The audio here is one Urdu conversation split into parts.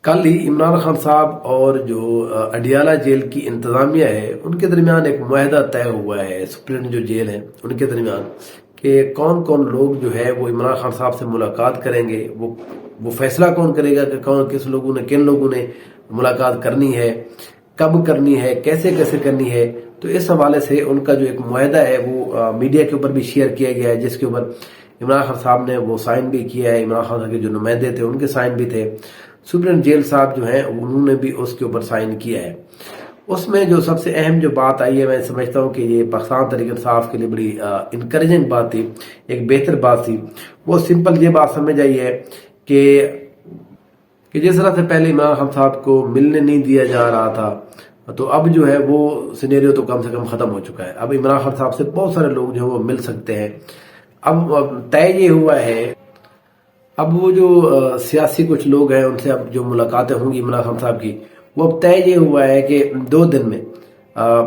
کل ہی عمران خان صاحب اور جو اڈیالہ جیل کی انتظامیہ ہے ان کے درمیان ایک معاہدہ طے ہوا ہے، سپرنٹ جو جیل ہے ان کے درمیان، کہ کون کون لوگ جو ہے وہ عمران خان صاحب سے ملاقات کریں گے، وہ فیصلہ کون کرے گا کہ کس لوگوں نے کن لوگوں نے ملاقات کرنی ہے، کب کرنی ہے، کیسے کیسے کرنی ہے۔ تو اس حوالے سے ان کا جو ایک معاہدہ ہے وہ میڈیا کے اوپر بھی شیئر کیا گیا ہے، جس کے اوپر عمران خان صاحب نے وہ سائن بھی کیا ہے، عمران خان صاحب کے جو نمائندے تھے ان کے سائن بھی تھے، سپرنٹ جیل صاحب جو ہیں انہوں نے بھی اس کے اوپر سائن کیا ہے۔ اس میں جو سب سے اہم جو بات آئی ہے، میں سمجھتا ہوں کہ یہ پاکستان تحریک انصاف کے لیے بڑی انکریجنگ بات تھی، ایک بہتر بات تھی۔ وہ سمپل یہ بات سمجھ آئی ہے کہ جس طرح سے پہلے عمران خان صاحب کو ملنے نہیں دیا جا رہا تھا، تو اب جو ہے وہ سینیریو تو کم سے کم ختم ہو چکا ہے۔ اب عمران خان صاحب سے بہت سارے لوگ جو ہے وہ مل سکتے ہیں۔ اب طے یہ ہوا ہے، اب وہ جو سیاسی کچھ لوگ ہیں ان سے اب جو ملاقاتیں ہوں گی عمران خان صاحب کی، وہ اب طے یہ ہوا ہے کہ 2 دن میں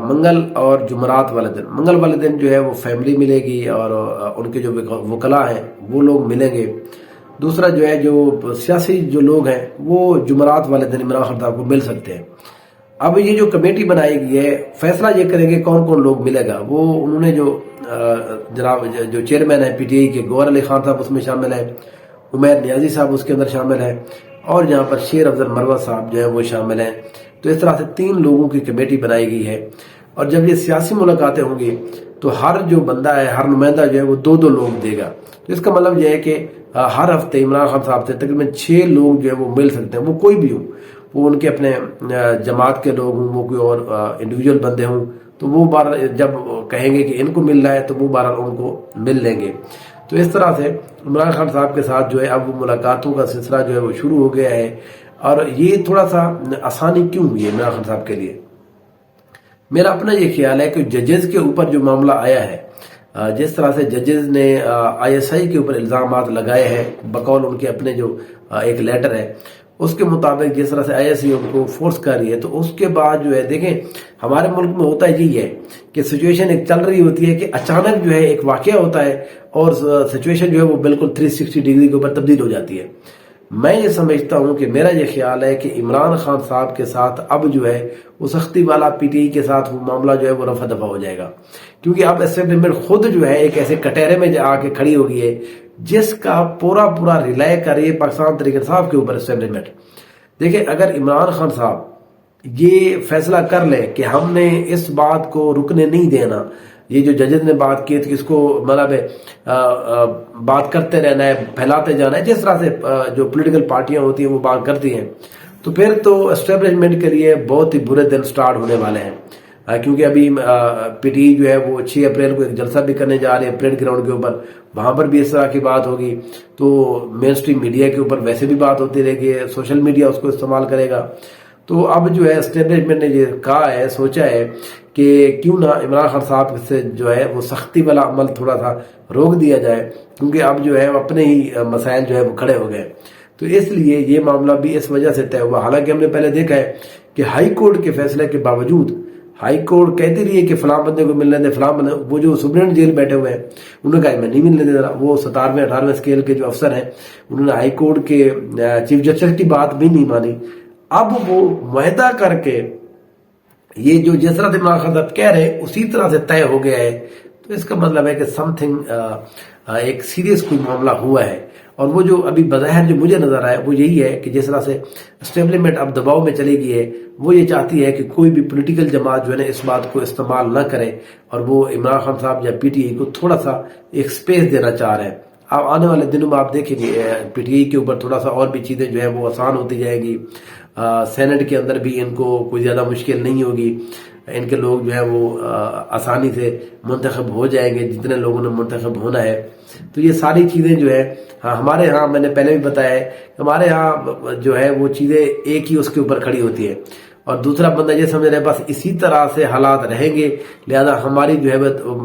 منگل اور جمعرات والے دن، منگل والے دن جو ہے وہ فیملی ملے گی اور ان کے جو وکلاء ہیں وہ لوگ ملیں گے۔ دوسرا جو ہے جو سیاسی جو لوگ ہیں وہ جمعرات والے دن عمران خان صاحب کو مل سکتے ہیں۔ اب یہ جو کمیٹی بنائی گئی ہے، فیصلہ یہ کریں گے کون کون لوگ ملے گا۔ وہ انہوں نے جو جناب جو چیئرمین ہے پی ٹی آئی کے، گوہر علی خان صاحب اس میں شامل ہیں، عمیر نیازی صاحب اس کے اندر شامل ہیں، اور یہاں پر شیر افضل مروت صاحب جو ہے وہ شامل ہیں۔ تو اس طرح سے 3 لوگوں کی کمیٹی بنائی گئی ہے، اور جب یہ سیاسی ملاقاتیں ہوں گی تو ہر جو بندہ ہے، ہر نمائندہ جو ہے وہ 2 لوگ دے گا۔ تو اس کا مطلب یہ ہے کہ ہر ہفتے عمران خان صاحب سے تقریباً 6 لوگ جو ہے وہ مل سکتے ہیں، وہ کوئی بھی ہوں، وہ ان کے اپنے جماعت کے لوگ ہوں، وہ کوئی اور انڈیویجول بندے ہوں، تو وہ بہرحال جب کہیں گے کہ ان کو ملنا ہے تو وہ بہرحال ان کو مل لیں گے۔ تو اس طرح سے عمران خان صاحب کے ساتھ جو ہے اب وہ ملاقاتوں کا سلسلہ جو ہے وہ شروع ہو گیا ہے۔ اور یہ تھوڑا سا آسانی کیوں ہوئی ہے عمران خان صاحب کے لیے؟ میرا اپنا یہ خیال ہے کہ ججز کے اوپر جو معاملہ آیا ہے، جس طرح سے ججز نے آئی ایس آئی کے اوپر الزامات لگائے ہیں بقول ان کے اپنے جو ایک لیٹر ہے اس کے مطابق، جس طرح سے آئی ایس آئی ان کو فورس کر رہی ہے، تو اس کے بعد جو ہے دیکھیں ہمارے ملک میں ہوتا یہی ہے کہ سچویشن ایک چل رہی ہوتی ہے کہ اچانک جو ہے ایک واقعہ ہوتا ہے اور سچویشن جو ہے وہ بالکل 360 ڈگری کے اوپر تبدیل ہو جاتی ہے۔ میں یہ سمجھتا ہوں کہ میرا یہ خیال ہے کہ عمران خان صاحب کے ساتھ اب جو ہے وہ سختی والا پی ٹی آئی کے ساتھ وہ معاملہ جو ہے وہ رفع دفع ہو جائے گا، کیونکہ اب اسٹیبلشمنٹ خود جو ہے ایک ایسے کٹہرے میں آ کے کھڑی ہو گئی ہے جس کا پورا ریلائے کر رہی ہے پاکستان تحریک انصاف کے اوپر اسٹیبلشمنٹ۔ دیکھیں اگر عمران خان صاحب یہ فیصلہ کر لے کہ ہم نے اس بات کو رکنے نہیں دینا، یہ جو ججز نے بات کی تھی اس کو مطلب بات کرتے رہنا ہے، پھیلاتے جانا ہے، جس طرح سے جو پولیٹیکل پارٹیاں ہوتی ہیں وہ بات کرتی ہیں، تو پھر تو اسٹیبلشمنٹ کے لیے بہت ہی برے دن سٹارٹ ہونے والے ہیں۔ کیونکہ ابھی پی ٹی جو ہے وہ 6 اپریل کو ایک جلسہ بھی کرنے جا رہے ہیں پریڈ گراؤنڈ کے اوپر، وہاں پر بھی اس طرح کی بات ہوگی، تو مین اسٹریم میڈیا کے اوپر ویسے بھی بات ہوتی رہے گی، سوشل میڈیا اس کو استعمال کرے گا۔ تو اب جو ہے اسٹیبلشمنٹ نے یہ کہا ہے، سوچا ہے کہ کیوں نہ عمران خان صاحب سے جو ہے وہ سختی والا عمل تھوڑا سا روک دیا جائے، کیونکہ اب جو ہے اپنے ہی مسائل جو ہے وہ کھڑے ہو گئے۔ تو اس لیے یہ معاملہ بھی اس وجہ سے طے ہوا۔ حالانکہ ہم نے پہلے دیکھا ہے کہ ہائی کورٹ کے فیصلے کے باوجود ہائی کورٹ کہتی رہی ہے کہ فلاں بندے کو ملنے دے، فلاں بندے، وہ جو سپرنٹ جیل بیٹھے ہوئے ہیں انہوں نے کہا میں نہیں ملنے دے رہا۔ وہ 17ویں 18ویں اسکیل کے جو افسر ہیں انہوں نے ہائی کورٹ کے چیف جسٹس کی بات بھی نہیں مانی۔ اب وہ معاہدہ کر کے یہ جو جس طرح سے عمران خان صاحب کہہ رہے ہیں اسی طرح سے طے ہو گیا ہے، تو اس کا مطلب ہے کہ سم تھنگ ایک سیریس کوئی معاملہ ہوا ہے۔ اور وہ جو ابھی بظاہر جو مجھے نظر آیا وہ یہی ہے کہ جس طرح سے اسٹیبلشمنٹ اب دباؤ میں چلی گئی ہے، وہ یہ چاہتی ہے کہ کوئی بھی پولیٹیکل جماعت جو ہے نا اس بات کو استعمال نہ کرے، اور وہ عمران خان صاحب یا پی ٹی آئی کو تھوڑا سا ایک سپیس دینا چاہ رہے ہیں۔ اب آنے والے دنوں میں آپ دیکھیں گے پی ٹی آئی کے اوپر تھوڑا سا اور بھی چیزیں جو ہے وہ آسان ہوتی جائے گی، سینٹ کے اندر بھی ان کو کوئی زیادہ مشکل نہیں ہوگی، ان کے لوگ جو ہے وہ آسانی سے منتخب ہو جائیں گے جتنے لوگوں نے منتخب ہونا ہے۔ تو یہ ساری چیزیں جو ہے ہمارے ہاں میں نے پہلے بھی بتایا ہے کہ ہمارے ہاں جو ہے وہ چیزیں ایک ہی اس کے اوپر کھڑی ہوتی ہے، اور دوسرا بندہ یہ سمجھ رہے بس اسی طرح سے حالات رہیں گے لہذا ہماری جو ہے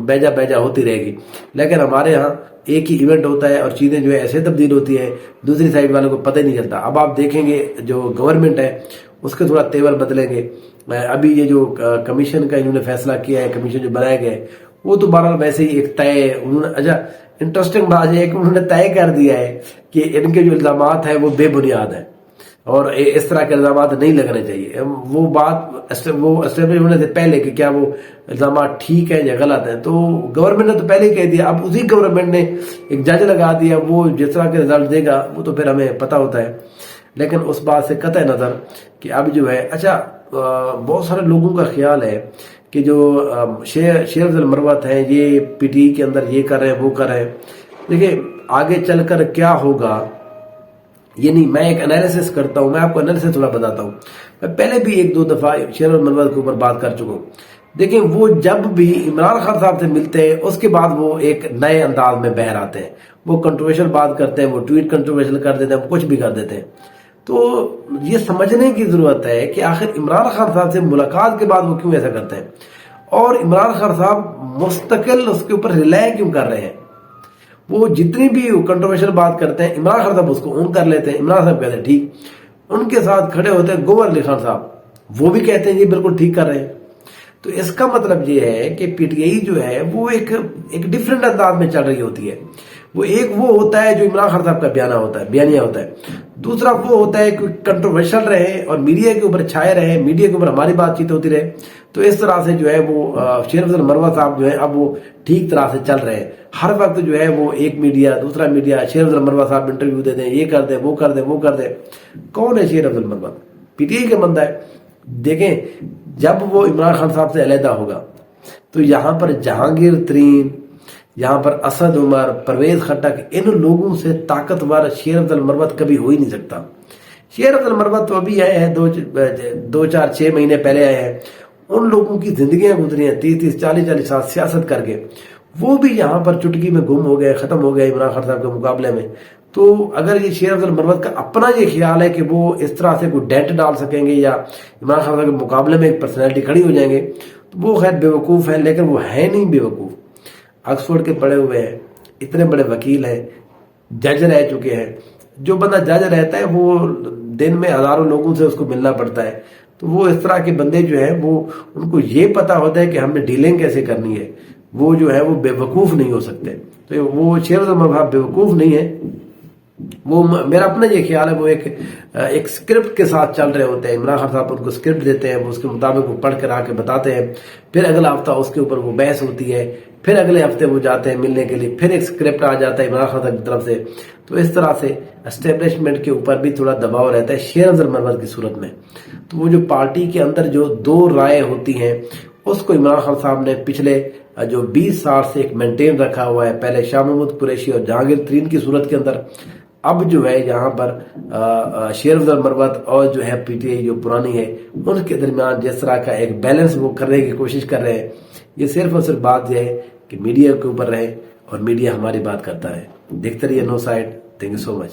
بیجا بیجا ہوتی رہے گی۔ لیکن ہمارے ہاں ایک ہی ایونٹ ہوتا ہے اور چیزیں جو ہے ایسے تبدیل ہوتی ہیں دوسری سائڈ والوں کو پتہ نہیں چلتا۔ اب آپ دیکھیں گے جو گورنمنٹ ہے اس کے تھوڑا تیور بدلیں گے۔ ابھی یہ جو کمیشن کا انہوں نے فیصلہ کیا ہے، کمیشن جو بنائے گئے وہ تو بہرحال ویسے ہی ایک طے انہوں نے، اچھا انٹرسٹنگ بات یہ ہے کہ انہوں نے طے کر دیا ہے کہ ان کے جو الزامات ہیں وہ بے بنیاد ہیں۔ اور اس طرح کے الزامات نہیں لگنے چاہیے. وہ بات اسٹیبلش ہونے سے پہلے کہ کیا وہ الزامات ٹھیک ہیں یا غلط ہیں، تو گورنمنٹ نے تو پہلے ہی کہہ دیا. اب اسی گورنمنٹ نے ایک جج لگا دیا، وہ جس طرح کے رزلٹ دے گا وہ تو پھر ہمیں پتہ ہوتا ہے. لیکن اس بات سے قطع نظر کہ اب جو ہے اچھا بہت سارے لوگوں کا خیال ہے کہ جو شیر افضل مروت ہیں یہ پی ٹی آئی کے اندر یہ کر رہے ہیں وہ کر رہے ہیں. دیکھیں آگے چل کر کیا ہوگا یہ نہیں، میں ایک انالیسس کرتا ہوں، میں آپ کو انالیسس تھوڑا بتاتا ہوں. میں پہلے بھی ایک دو دفعہ شیر افضل مروت کے اوپر بات کر چکا ہوں. دیکھیں وہ جب بھی عمران خان صاحب سے ملتے ہیں اس کے بعد وہ ایک نئے انداز میں بہر آتے ہیں، وہ کنٹروورشل بات کرتے ہیں، وہ ٹویٹ کنٹروورشل کر دیتے ہیں، وہ کچھ بھی کر دیتے ہیں. تو یہ سمجھنے کی ضرورت ہے کہ آخر عمران خان صاحب سے ملاقات کے بعد وہ کیوں ایسا کرتے ہیں، اور عمران خان صاحب مستقل اس کے اوپر ریلائے کیوں کر رہے ہیں. وہ جتنی بھی کنٹروورشل بات کرتے ہیں عمران خان صاحب اس کو اون کر لیتے ہیں. عمران صاحب کہتے ہیں ٹھیک، ان کے ساتھ کھڑے ہوتے ہیں گوہر علی خان صاحب، وہ بھی کہتے ہیں یہ بالکل ٹھیک کر رہے ہیں. تو اس کا مطلب یہ ہے کہ پی ٹی آئی جو ہے وہ ایک ڈفرینٹ انداز میں چل رہی ہوتی ہے. وہ ایک وہ ہوتا ہے جو عمران خان صاحب کا بیانیہ ہوتا ہے. دوسرا وہ ہوتا ہے کہ کنٹروورشل رہے اور میڈیا کے اوپر چھائے رہے، میڈیا کے اوپر ہماری بات چیت ہوتی رہے. تو اس طرح سے جو ہے وہ شیر افضل مروت صاحب جو ہے اب وہ ٹھیک طرح سے چل رہے ہیں. ہر وقت جو ہے وہ ایک میڈیا دوسرا میڈیا شیر افضل مروت صاحب انٹرویو دے دیں، یہ کر دیں وہ کر دیں وہ کر دیں. کون ہے شیر افضل مروت؟ پی ٹی آئی کا بندہ ہے. دیکھیں جب وہ عمران خان صاحب سے علیحدہ ہوگا تو یہاں پر جہانگیر ترین، یہاں پر اسد عمر، پرویز خٹک، ان لوگوں سے طاقتور شیر افضل مروت کبھی ہو ہی نہیں سکتا. شیر افضل مروت تو ابھی آئے ہیں 6 مہینے پہلے آئے ہیں. ان لوگوں کی زندگیاں گزری ہیں 30 40 سال سیاست کر کے، وہ بھی یہاں پر چٹکی میں گم ہو گئے، ختم ہو گئے عمران خان صاحب کے مقابلے میں. تو اگر یہ شیر افضل مروت کا اپنا یہ خیال ہے کہ وہ اس طرح سے کوئی ڈیٹ ڈال سکیں گے یا عمران خان صاحب کے مقابلے میں ایک پرسنالٹی کھڑی ہو جائیں گے، تو وہ خیر بیوقوف ہے. لیکن وہ ہے نہیں بیوقوف، آکسفورڈ کے پڑھے ہوئے ہیں، اتنے بڑے وکیل ہیں، جج رہ چکے ہیں. جو بندہ جج رہتا ہے وہ دن میں ہزاروں لوگوں سے اس کو ملنا پڑتا ہے. تو وہ اس طرح کے بندے جو ہیں وہ ان کو یہ پتا ہوتا ہے کہ ہم نے ڈیلنگ کیسے کرنی ہے. وہ جو ہے وہ بے وقوف نہیں ہو سکتے. تو وہ شیر افضل مروت بے وقوف نہیں ہے. وہ میرا اپنا یہ خیال ہے وہ ایک سکرپٹ کے ساتھ چل رہے ہوتے ہیں. عمران خان صاحب ان کو سکرپٹ دیتے ہیں، وہ اس کے مطابق وہ پڑھ کر آ کے بتاتے ہیں. پھر اگلا ہفتہ اس کے اوپر وہ بحث ہوتی ہے، پھر اگلے ہفتے وہ جاتے ہیں ملنے کے لیے، پھر ایک سکرپٹ آ جاتا ہے عمران خان صاحب کی طرف سے. تو اس طرح سے اسٹیبلشمنٹ کے اوپر بھی تھوڑا دباؤ رہتا ہے شیر افضل مروت کی صورت میں. تو وہ جو پارٹی کے اندر جو 2 رائے ہوتی ہیں اس کو عمران خان صاحب نے پچھلے جو 20 سال سے ایک مینٹین رکھا ہوا ہے، پہلے شاہ محمود قریشی اور جہانگیر ترین کی صورت کے اندر. اب جو ہے یہاں پر شیر افضل مروت اور جو ہے پی ٹی آئی جو پرانی ہے ان کے درمیان جس طرح کا ایک بیلنس وہ کرنے کی کوشش کر رہے ہیں، یہ صرف اور صرف بات یہ ہے کہ میڈیا کے اوپر رہے اور میڈیا ہماری بات کرتا ہے. دیکھتے رہیے no side. Thank you so much.